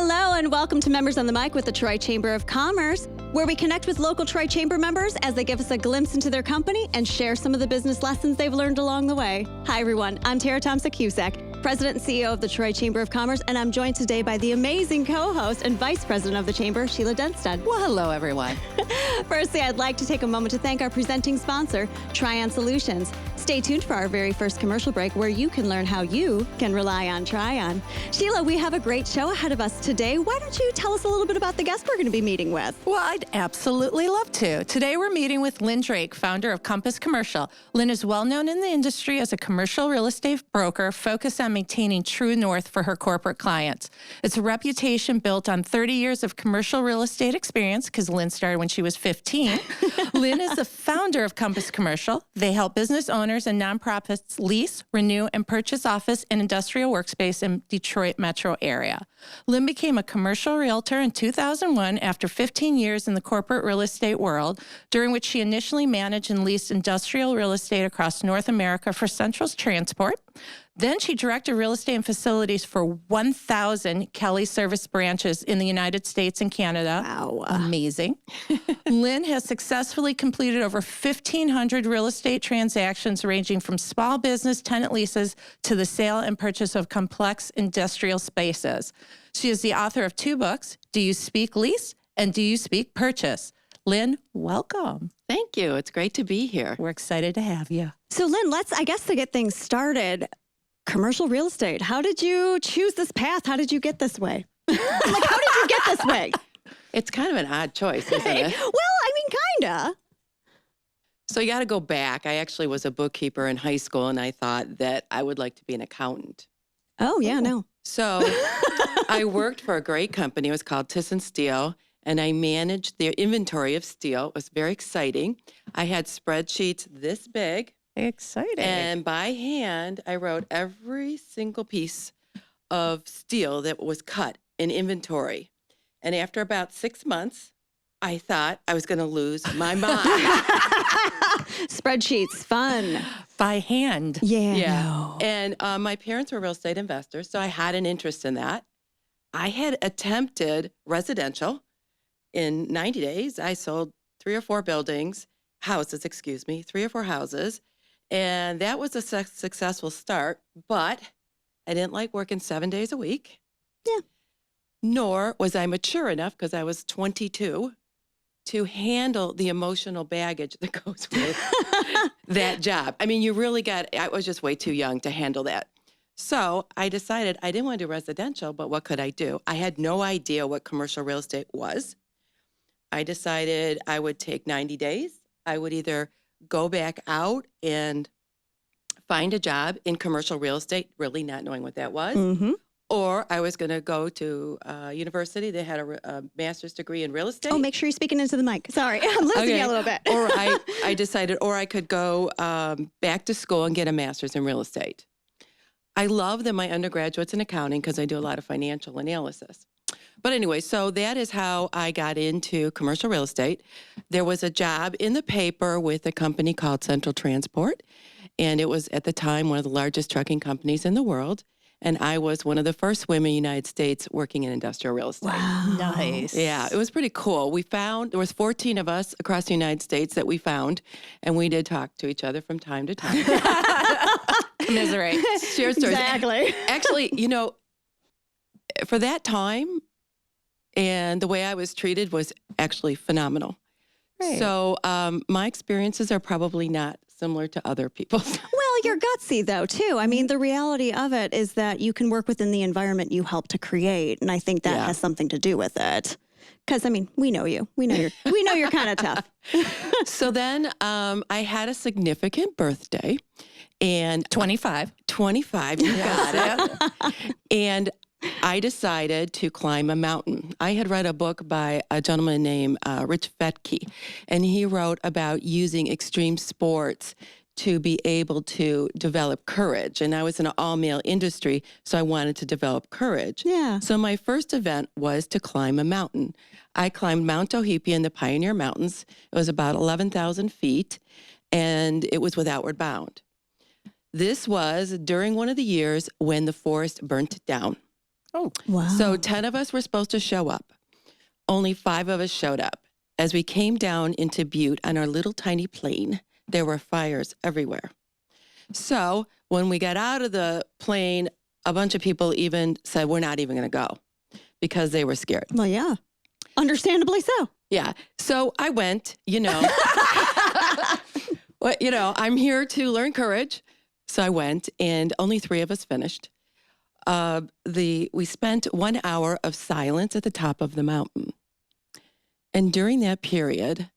Hello and welcome to Members on the Mic with the Troy Chamber of Commerce, where we connect with local Troy Chamber members as they give us a glimpse into their company and share some of the business lessons they've learned along the way. Hi everyone, I'm Tara Thompson-Cusack, President and CEO of the Troy Chamber of Commerce, and I'm joined today by the amazing co-host and Vice President of the Chamber, Sheila Denstead. Well, hello everyone. Firstly, I'd like to take a moment to thank our presenting sponsor, Trion Solutions. Stay tuned for our very first commercial break where you can learn how you can rely on Trion. Sheila, we have a great show ahead of us today. Why don't you tell us a little bit about the guest we're going to be meeting with? Well, I'd absolutely love to. Today we're meeting with Lynn Drake, founder of Compass Commercial. Lynn is well known in the industry as a commercial real estate broker focused on maintaining true north for her corporate clients. It's a reputation built on 30 years of commercial real estate experience because Lynn started when she was 15. Lynn is the founder of Compass Commercial. They help business owners and nonprofits lease, renew, and purchase office and industrial workspace in Detroit metro area. Lynn became a commercial realtor in 2001 after 15 years in the corporate real estate world, during which she initially managed and leased industrial real estate across North America for Central Transport. Then she directed real estate and facilities for 1,000 Kelly Service branches in the United States and Canada. Wow. Amazing. Lynn has successfully completed over 1,500 real estate transactions ranging from small business tenant leases to the sale and purchase of complex industrial spaces. She is the author of 2 books, Do You Speak Lease and Do You Speak Purchase? Lynn, welcome. Thank you. It's great to be here. We're excited to have you. So Lynn, to get things started, commercial real estate. How did you choose this path? How did you get this way? How did you get this way? It's kind of an odd choice, isn't it? Well, kinda. So you got to go back. I actually was a bookkeeper in high school, and I thought that I would like to be an accountant. Oh, yeah, no. So I worked for a great company. It was called Thyssen Steel, and I managed their inventory of steel. It was very exciting. I had spreadsheets this big. Exciting. And by hand, I wrote every single piece of steel that was cut in inventory. And after about 6 months, I thought I was going to lose my mind. Spreadsheets, fun. By hand. Yeah. No. And my parents were real estate investors, so I had an interest in that. I had attempted residential. In 90 days, I sold 3 or 4 houses. 3 or 4 houses. And that was a successful start, but I didn't like working 7 days a week. Yeah. Nor was I mature enough, because I was 22, to handle the emotional baggage that goes with that job. I mean, I was just way too young to handle that. So I decided I didn't want to do residential, but what could I do? I had no idea what commercial real estate was. I decided I would take 90 days. I would either go back out and find a job in commercial real estate, really not knowing what that was. Mm-hmm. Or I was going to go to university. They had a master's degree in real estate. Oh, make sure you're speaking into the mic. Sorry, I'm losing you a little bit. Or I decided, or I could go back to school and get a master's in real estate. I love that my undergraduate's in accounting because I do a lot of financial analysis. But anyway, so that is how I got into commercial real estate. There was a job in the paper with a company called Central Transport, and it was at the time one of the largest trucking companies in the world. And I was one of the first women in the United States working in industrial real estate. Wow. Nice. Yeah, it was pretty cool. There was 14 of us across the United States that we found, and we did talk to each other from time to time. Commiserate. Share stories. Exactly. Actually, for that time, and the way I was treated was actually phenomenal. Right. So my experiences are probably not similar to other people's. Well, you're gutsy, though, too. I mean, the reality of it is that you can work within the environment you help to create, and I think that has something to do with it. Because, I mean, we know you. We know you're kind of tough. So then I had a significant birthday, and 25. 25, you got it. And I decided to climb a mountain. I had read a book by a gentleman named Rich Fettke, and he wrote about using extreme sports to be able to develop courage. And I was in an all-male industry, so I wanted to develop courage. Yeah. So my first event was to climb a mountain. I climbed Mount Ohipi in the Pioneer Mountains. It was about 11,000 feet, and it was with Outward Bound. This was during one of the years when the forest burnt down. Oh, Wow. So 10 of us were supposed to show up. Only 5 of us showed up. As we came down into Butte on our little tiny plane, there were fires everywhere. So when we got out of the plane, a bunch of people even said, we're not even going to go because they were scared. Well, yeah. Understandably so. Yeah. So I went, well, I'm here to learn courage. So I went, and only 3 of us finished. We spent 1 hour of silence at the top of the mountain. And during that period,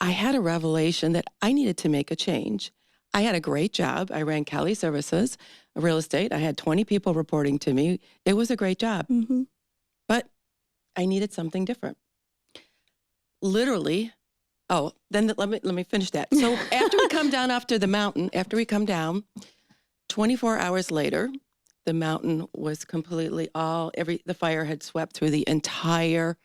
I had a revelation that I needed to make a change. I had a great job. I ran Kelly Services, real estate. I had 20 people reporting to me. It was a great job. Mm-hmm. But I needed something different. Literally, then let me finish that. So after we come down after the mountain, 24 hours later, the mountain was completely the fire had swept through the entire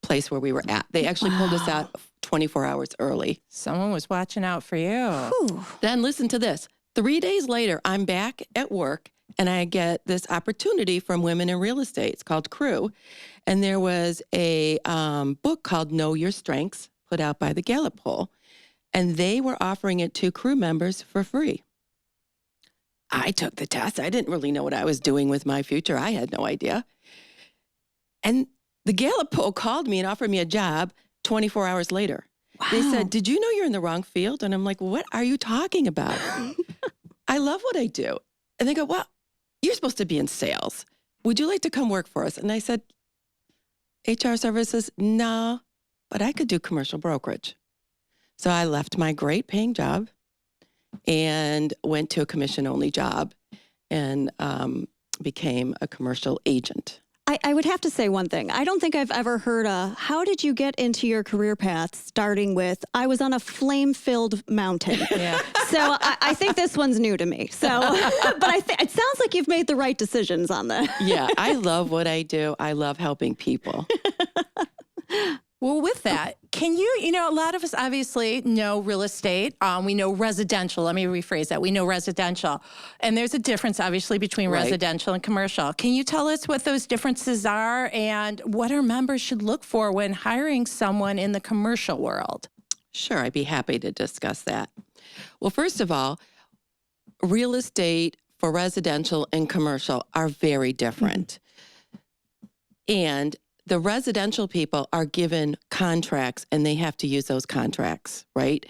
place where we were at. They actually pulled us out 24 hours early. someone was watching out for you. Whew. Then listen to this. 3 days later, I'm back at work and I get this opportunity from Women in Real Estate. It's called Crew. And there was a book called Know Your Strengths put out by the Gallup poll. And they were offering it to crew members for free. I took the test. I didn't really know what I was doing with my future. I had no idea. And the Gallup poll called me and offered me a job 24 hours later. Wow. They said, did you know you're in the wrong field? And I'm like, what are you talking about? I love what I do. And they go, well, you're supposed to be in sales. Would you like to come work for us? And I said, HR services? No, but I could do commercial brokerage. So I left my great paying job and went to a commission-only job and became a commercial agent. I would have to say one thing. I don't think I've ever heard how did you get into your career path starting with, I was on a flame-filled mountain. Yeah. So I think this one's new to me. So, but it sounds like you've made the right decisions on that. Yeah, I love what I do. I love helping people. Well, with that, can you, a lot of us obviously know real estate. We know residential. Let me rephrase that. We know residential. And there's a difference, obviously, between Right. residential and commercial. Can you tell us what those differences are and what our members should look for when hiring someone in the commercial world? Sure, I'd be happy to discuss that. Well, first of all, real estate for residential and commercial are very different. And the residential people are given contracts and they have to use those contracts, right?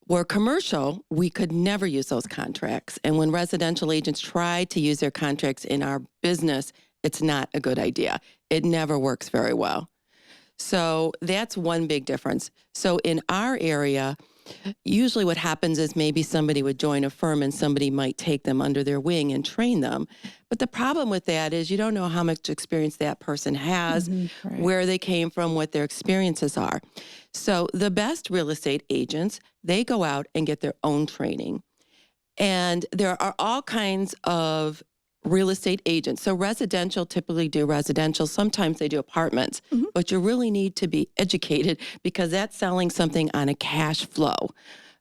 Where commercial, we could never use those contracts. And when residential agents try to use their contracts in our business, it's not a good idea. It never works very well. So that's one big difference. So in our area, usually what happens is maybe somebody would join a firm and somebody might take them under their wing and train them. But the problem with that is you don't know how much experience that person has, Right. where they came from, what their experiences are. So the best real estate agents, they go out and get their own training. And there are all kinds of real estate agents. So residential typically do residential. Sometimes they do apartments, but you really need to be educated because that's selling something on a cash flow.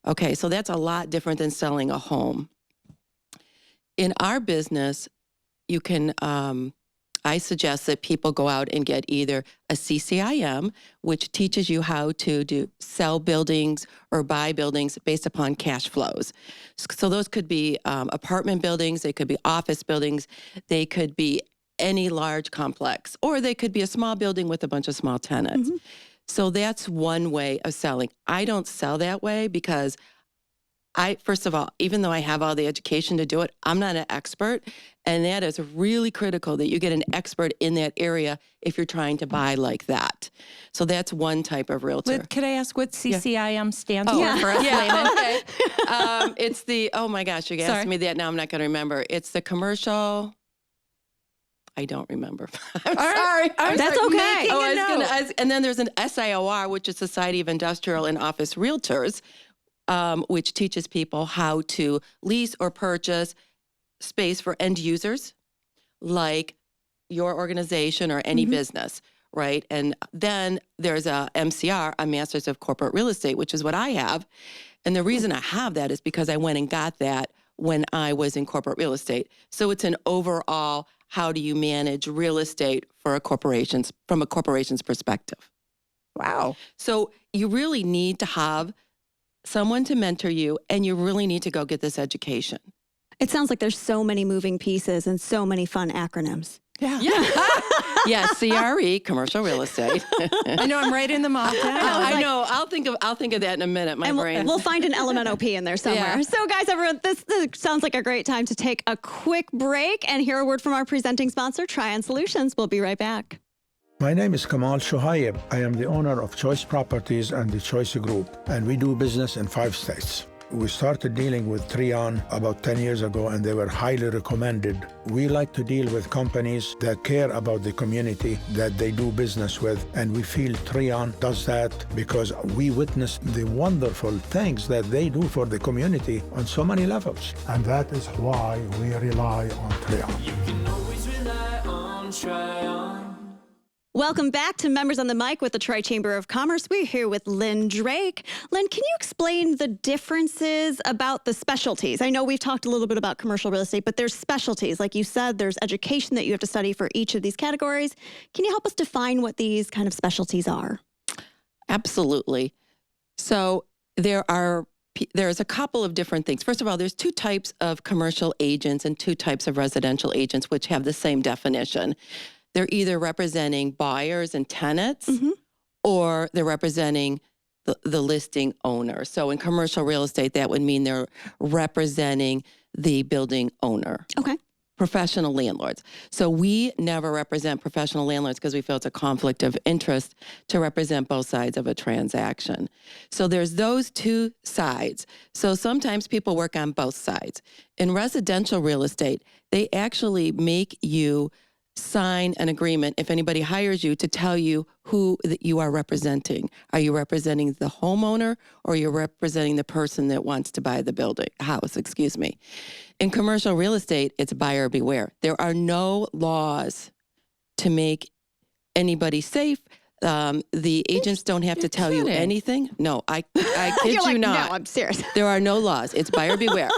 Okay, so that's a lot different than selling a home. In our business, you can, I suggest that people go out and get either a CCIM, which teaches you how to sell buildings or buy buildings based upon cash flows. So those could be apartment buildings, they could be office buildings, they could be any large complex, or they could be a small building with a bunch of small tenants. So that's one way of selling. I don't sell that way because first of all, even though I have all the education to do it, I'm not an expert. And that is really critical that you get an expert in that area if you're trying to buy like that. So that's one type of realtor. Could I ask what CCIM stands for Yeah. for us laymen? Okay. It's oh my gosh, you're asking me that now. I'm not going to remember. It's the commercial. I don't remember. I'm sorry. That's okay. And then there's an SIOR, which is Society of Industrial and Office Realtors, which teaches people how to lease or purchase space for end users, like your organization or any business, right? And then there's a MCR, a Masters of Corporate Real Estate, which is what I have. And the reason I have that is because I went and got that when I was in corporate real estate. So it's an overall, how do you manage real estate for from a corporation's perspective. Wow. So you really need to have someone to mentor you, and you really need to go get this education. It sounds like there's so many moving pieces and so many fun acronyms. Yeah. Yeah, CRE, commercial real estate. I know, I'm writing them all down. I know. I'll think of that in a minute. My And brain. we'll find an LMNOP in there somewhere. Yeah. So guys, everyone, this sounds like a great time to take a quick break and hear a word from our presenting sponsor, Trion Solutions. We'll be right back. My name is Kamal Shuhaib. I am the owner of Choice Properties and the Choice Group, and we do business in 5 states. We started dealing with Trion about 10 years ago, and they were highly recommended. We like to deal with companies that care about the community that they do business with, and we feel Trion does that because we witness the wonderful things that they do for the community on so many levels. And that is why we rely on Trion. You can always rely on Trion. Welcome back to Members on the Mic with the Tri-Chamber of Commerce. We're here with Lynn Drake. Lynn, can you explain the differences about the specialties? I know we've talked a little bit about commercial real estate, but there's specialties. Like you said, there's education that you have to study for each of these categories. Can you help us define what these kind of specialties are? Absolutely. So there's a couple of different things. First of all, there's 2 types of commercial agents and 2 types of residential agents, which have the same definition. They're either representing buyers and tenants, or they're representing the listing owner. So in commercial real estate, that would mean they're representing the building owner. Okay. Professional landlords. So we never represent professional landlords because we feel it's a conflict of interest to represent both sides of a transaction. So there's those 2 sides. So sometimes people work on both sides. In residential real estate, they actually make you sign an agreement if anybody hires you to tell you who that you are representing. Are you representing the homeowner, or you're representing the person that wants to buy the house, excuse me. In commercial real estate, it's buyer beware. There are no laws to make anybody safe. The agents don't have to tell you anything. No, I kid you not. No, I'm serious. There are no laws. It's buyer beware.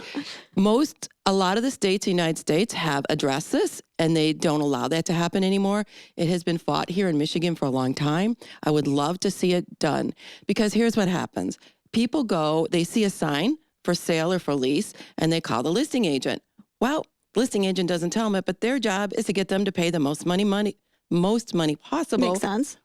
A lot of the states, United States, have addressed this, and they don't allow that to happen anymore. It has been fought here in Michigan for a long time. I would love to see it done, because here's what happens. People they see a sign for sale or for lease, and they call the listing agent. Well, listing agent doesn't tell them it, but their job is to get them to pay the most money possible. Makes sense.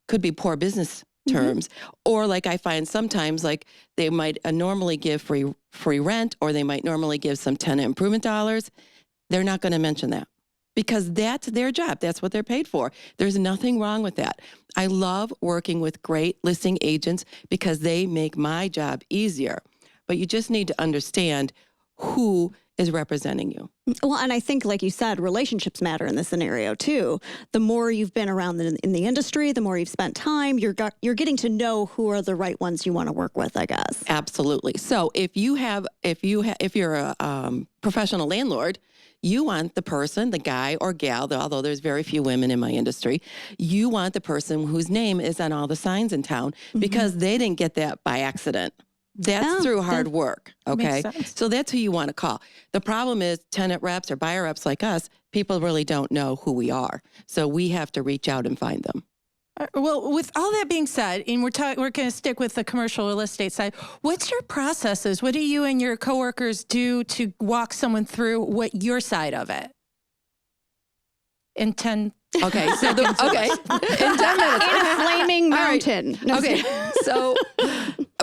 Could be poor business terms, or like I find sometimes, like they might normally give free rent, or they might normally give some tenant improvement dollars. They're not going to mention that because that's their job. That's what they're paid for. There's nothing wrong with that. I love working with great listing agents because they make my job easier. But you just need to understand who is representing you. Well, and I think, like you said, relationships matter in this scenario too. The more you've been around in the industry, the more you've spent time, you're getting to know who are the right ones you want to work with, I guess. Absolutely. So if you're a professional landlord, you want the person, the guy or gal, although there's very few women in my industry, you want the person whose name is on all the signs in town because they didn't get that by accident. That's through hard work, okay? So that's who you want to call. The problem is tenant reps or buyer reps like us, people really don't know who we are. So we have to reach out and find them. Well, with all that being said, and we're going to stick with the commercial real estate side, what's your processes? What do you and your coworkers do to walk someone through what your side of it? In 10 Okay, so in 10 minutes. In a flaming mountain. Right. Okay, so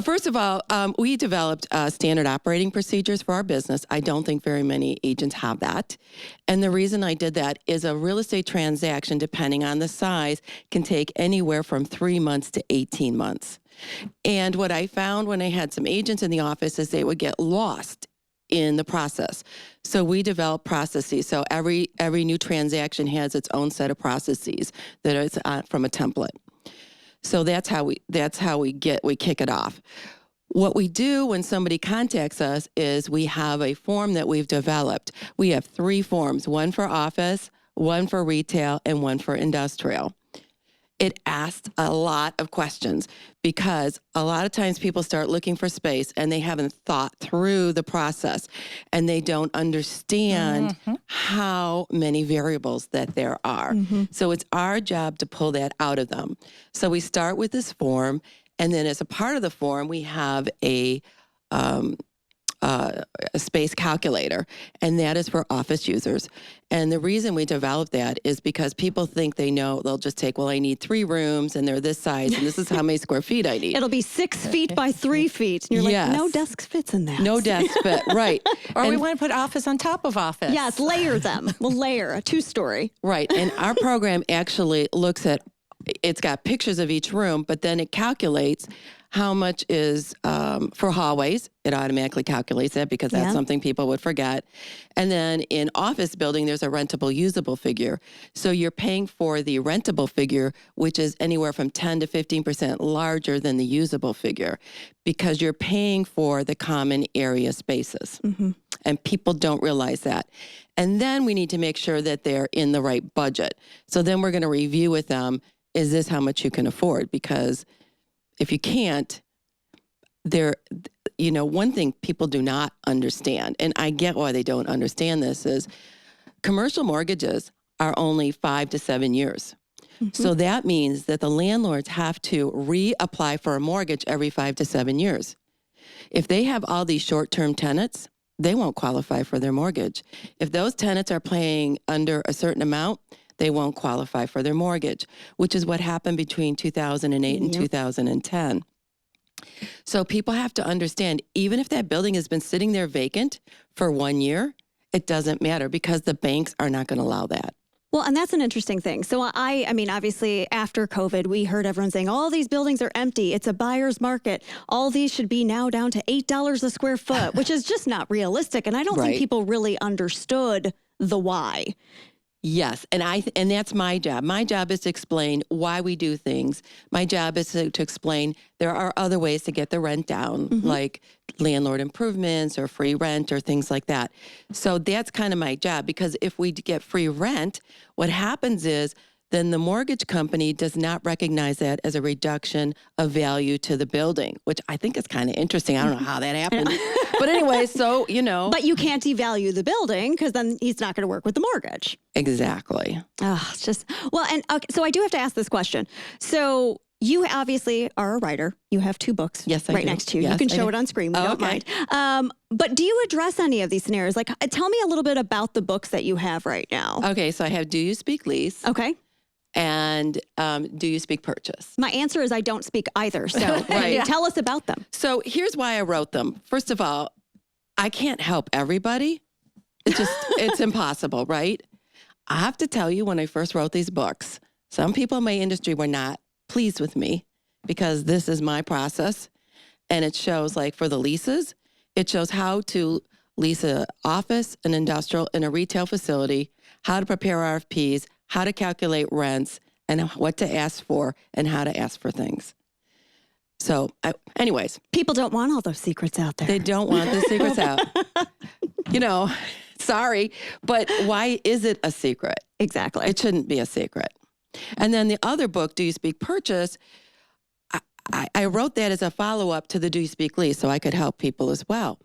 first of all, we developed standard operating procedures for our business. I don't think very many agents have that. And the reason I did that is a real estate transaction, depending on the size, can take anywhere from 3 months to 18 months. And what I found when I had some agents in the office is they would get lost in the process. So we develop processes. So every new transaction has its own set of processes that is from a template. So that's how we kick it off. What we do when somebody contacts us is we have a form that we've developed. We have 3 forms, one for office, one for retail, and one for industrial. it asks a lot of questions because a lot of times people start looking for space and they haven't thought through the process and they don't understand how many variables that there are. So it's our job to pull that out of them. So we start with this form, and then as a part of the form, we have a space calculator, and that is for office users. And the reason we developed that is because people think they know, they'll just take, well, I need 3 rooms and they're this size and this is how many square feet I need. It'll be 6 feet by 3 feet. And you're Yes. like, no desk fits in that. No desk fit, right. Or we want to put office on top of office. Yes, layer them. We'll layer a 2-story. Right. And our program actually looks at, it's got pictures of each room, but then it calculates how much is for hallways. It automatically calculates that because that's something people would forget. And then in office building, there's a rentable usable figure. So you're paying for the rentable figure, which is anywhere from 10 to 15% larger than the usable figure because you're paying for the common area spaces. And people don't realize that. And then we need to make sure that they're in the right budget. So then we're going to review with them, is this how much you can afford? Because if you can't, one thing people do not understand, and I get why they don't understand this, is commercial mortgages are only 5 to 7 years. So that means that the landlords have to reapply for a mortgage every 5 to 7 years. If they have all these short-term tenants, they won't qualify for their mortgage. If those tenants are paying under a certain amount, they won't qualify for their mortgage, which is what happened between 2008 and 2010. So people have to understand, even if that building has been sitting there vacant for 1 year, it doesn't matter because the banks are not going to allow that. Well, and that's an interesting thing. So I mean, obviously, after COVID, we heard everyone saying, all these buildings are empty. It's a buyer's market. All these should be now down to $8 a square foot, which is just not realistic. And I don't think people really understood the why. Yes, and that's my job. My job is to explain why we do things. My job is to explain there are other ways to get the rent down, like landlord improvements or free rent or things like that. So that's kind of my job, because if we get free rent, what happens is then the mortgage company does not recognize that as a reduction of value to the building, which I think is kind of interesting. I don't know how that happened. But anyway, so, But you can't devalue the building because then he's not going to work with the mortgage. Exactly. Oh, it's just, well, and okay, so I do have to ask this question. So you obviously are a writer. You have 2 books Yes, I right do. next to you. Yes, You can I show do. it on screen. We Oh, don't okay. mind. But do you address any of these scenarios? Like, tell me a little bit about the books that you have right now. Okay, so I have Do You Speak Lease? Okay. And Do You Speak Purchase? My answer is I don't speak either. So Right. tell us about them. So here's why I wrote them. First of all, I can't help everybody. It's impossible, right? I have to tell you, when I first wrote these books, some people in my industry were not pleased with me because this is my process. And it shows, like, for the leases, it shows how to lease an office, an industrial, and a retail facility, how to prepare RFPs, how to calculate rents, and what to ask for, and how to ask for things. So anyways, People don't want all those secrets out there. they don't want the secrets out. Sorry, but why is it a secret? Exactly. It shouldn't be a secret. And then the other book, Do You Speak Purchase, I wrote that as a follow-up to the Do You Speak Lease so I could help people as well.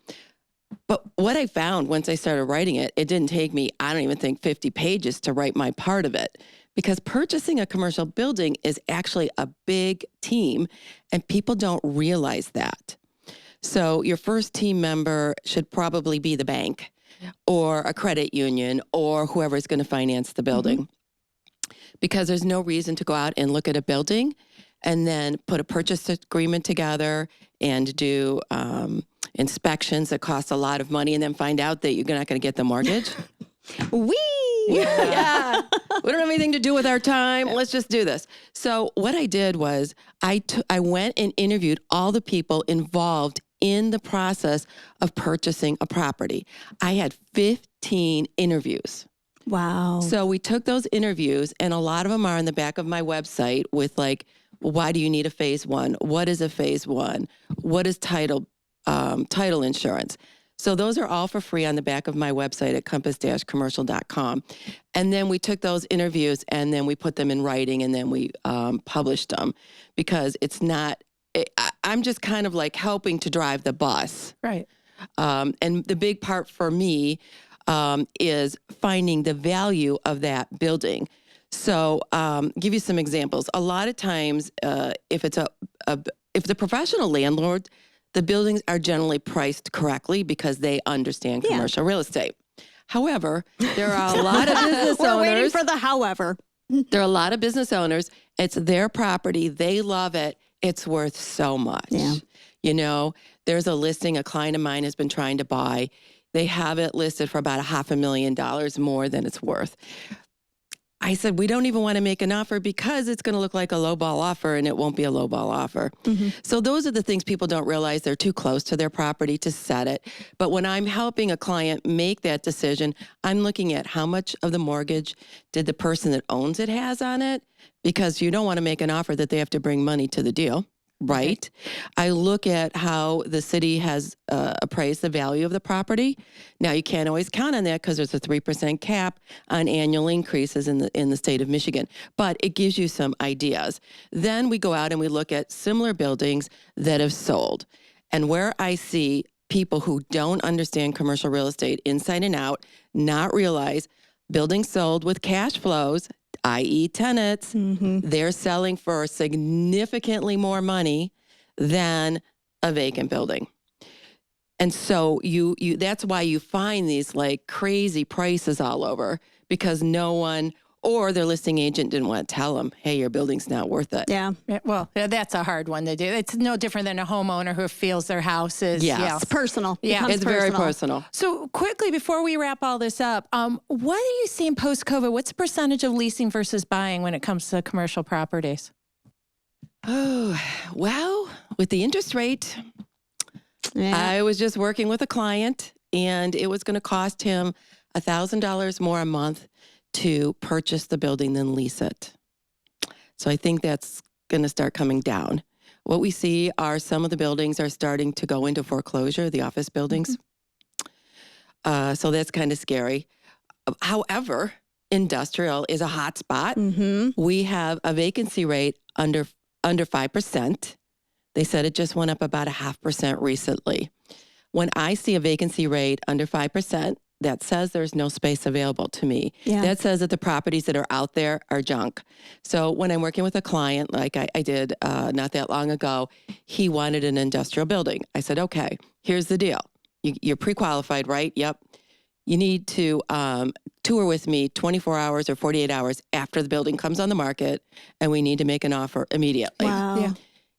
But what I found once I started writing it, it didn't take me, I don't even think, 50 pages to write my part of it. Because purchasing a commercial building is actually a big team, and people don't realize that. So your first team member should probably be the bank or a credit union or whoever's going to finance the building. Because there's no reason to go out and look at a building and then put a purchase agreement together and do inspections that cost a lot of money and then find out that you're not going to get the mortgage. Wee! Yeah. We don't have anything to do with our time. Let's just do this. So what I did was I went and interviewed all the people involved in the process of purchasing a property. I had 15 interviews. Wow. So we took those interviews, and a lot of them are on the back of my website with, like, why do you need a phase 1? What is a phase 1? What is title insurance? So those are all for free on the back of my website at compass-commercial.com. And then we took those interviews and then we put them in writing and then we published them because it's not, I'm just kind of like helping to drive the bus. Right. And the big part for me is finding the value of that building. So give you some examples. A lot of times, if it's if the professional landlord, the buildings are generally priced correctly because they understand commercial real estate. However, there are a lot of business We're owners. waiting for the however. There are a lot of business owners. It's their property. They love it. It's worth so much. Yeah. You know, there's a listing a client of mine has been trying to buy. They have it listed for about $500,000 more than it's worth. I said, we don't even want to make an offer because it's going to look like a lowball offer and it won't be a lowball offer. So those are the things people don't realize. They're too close to their property to set it. But when I'm helping a client make that decision, I'm looking at how much of the mortgage did the person that owns it has on it, because you don't want to make an offer that they have to bring money to the deal. Right. I look at how the city has appraised the value of the property. Now, you can't always count on that because there's a 3% cap on annual increases in the state of Michigan, but it gives you some ideas. Then we go out and we look at similar buildings that have sold. And where I see people who don't understand commercial real estate inside and out, not realize buildings sold with cash flows, i.e. tenants, they're selling for significantly more money than a vacant building. And so you that's why you find these like crazy prices all over, because no one, or their listing agent didn't want to tell them, hey, your building's not worth it. Yeah. Well, that's a hard one to do. It's no different than a homeowner who feels their house is. Yes. Yeah. It's personal. Yeah. Becomes It's very personal. So quickly, before we wrap all this up, what are you seeing post-COVID? What's the percentage of leasing versus buying when it comes to commercial properties? Oh, well, with the interest rate, Yeah. I was just working with a client and it was going to cost him $1,000 more a month to purchase the building than lease it. So I think that's going to start coming down. What we see are some of the buildings are starting to go into foreclosure, the office buildings. So that's kind of scary. However, industrial is a hot spot. We have a vacancy rate under 5%. They said it just went up about 0.5% recently. When I see a vacancy rate under 5%, that says there's no space available to me. Yeah. That says that the properties that are out there are junk. So when I'm working with a client, like I did not that long ago, he wanted an industrial building. I said, okay, here's the deal. You're pre-qualified, right? Yep. You need to tour with me 24 hours or 48 hours after the building comes on the market, and we need to make an offer immediately. Wow. Yeah.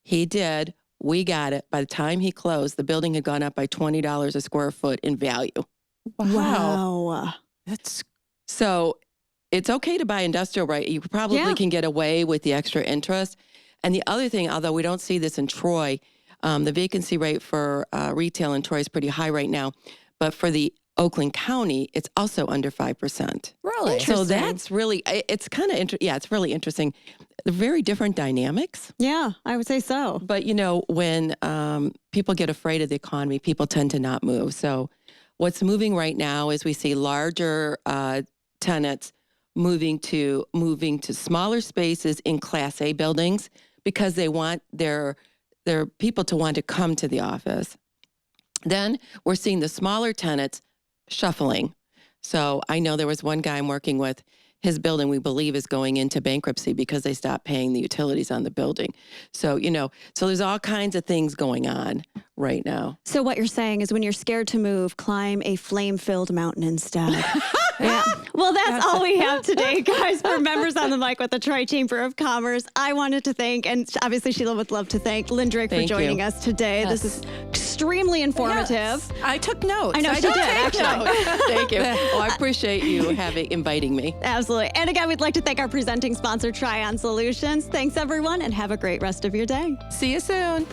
He did. We got it. By the time he closed, the building had gone up by $20 a square foot in value. Wow. That's So it's okay to buy industrial, right? You probably Yeah. can get away with the extra interest. And the other thing, although we don't see this in Troy, the vacancy rate for retail in Troy is pretty high right now. But for the Oakland County, it's also under 5%. really So that's really, it's kind of, it's really interesting. They're very different dynamics. Yeah, I would say so. But, you know, when people get afraid of the economy, people tend to not move. So what's moving right now is we see larger tenants moving to smaller spaces in Class A buildings because they want their people to want to come to the office. Then we're seeing the smaller tenants shuffling. So I know there was one guy I'm working with, his building we believe is going into bankruptcy because they stopped paying the utilities on the building. So, you know, so there's all kinds of things going on right now. So what you're saying is when you're scared to move, climb a flame-filled mountain instead. Yeah. Well, that's all we have today, guys, for members on the mic with the Tri Chamber of Commerce. I wanted to thank, and obviously Sheila would love to thank, Lynn Drake for Thank joining you. us today. Yes. This is extremely informative. Yes. I took notes. I know she did did, take actually. notes. Thank you. Well, I appreciate you inviting me. Absolutely. And again, we'd like to thank our presenting sponsor, Trion Solutions. Thanks, everyone, and have a great rest of your day. See you soon.